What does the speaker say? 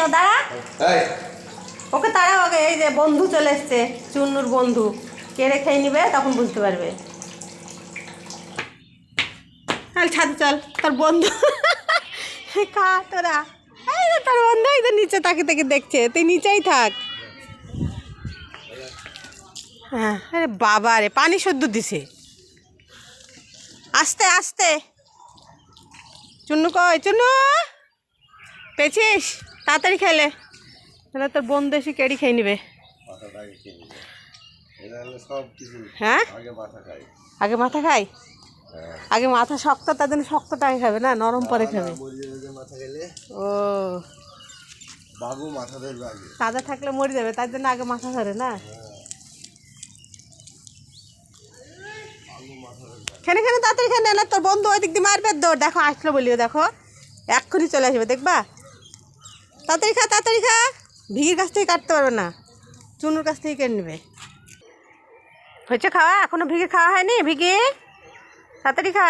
ও দাঁড়া, ওকে তাড়াও আগে। এই যে বন্ধু চলে এসছে, চুন্নুর বন্ধু, কেড়ে খেয়ে নিবে, তখন বুঝতে পারবে। চল ছাদে চল, তোর বন্ধু খা তোরা। এই যে তোর বন্ধু এই যে নিচে তাকে থেকে দেখছে, তুই নিচেই থাক। হ্যাঁ, আরে বাবা রে, পানি সদ্য দিছে। আস্তে আস্তে। চুন্নু কই, চুন্নু পেয়েছিস? তাড়াতাড়ি খেলে, তাহলে তোর বন্ধু এসে কেড়ি খেয়ে নিবে। হ্যাঁ, আগে মাথা খাই। আগে মাথা শক্ত, তার জন্য শক্তটাকে খাবে না, নরম পরে খাবে। ও তাজা থাকলে মরে যাবে, তার জন্য আগে মাথা ধরে না। খেনে খেনে তাড়াতাড়ি খেয়ে না, তোর বন্ধু ওই দিক দিয়ে মারবে দৌড়। দেখো আসলো বলিও, দেখো এক্ষুনি চলে আসবে, দেখবা। তাড়াতাড়ি খা, তাড়াতাড়ি খা। ভিড় কাছ থেকে কাটতে পারবে না, চুনুর কাছ থেকে কেটে নেবে। হয়েছে খাওয়া? এখনো ভিগে খাওয়া হয়নি? ভিগে তাড়াতাড়ি খা।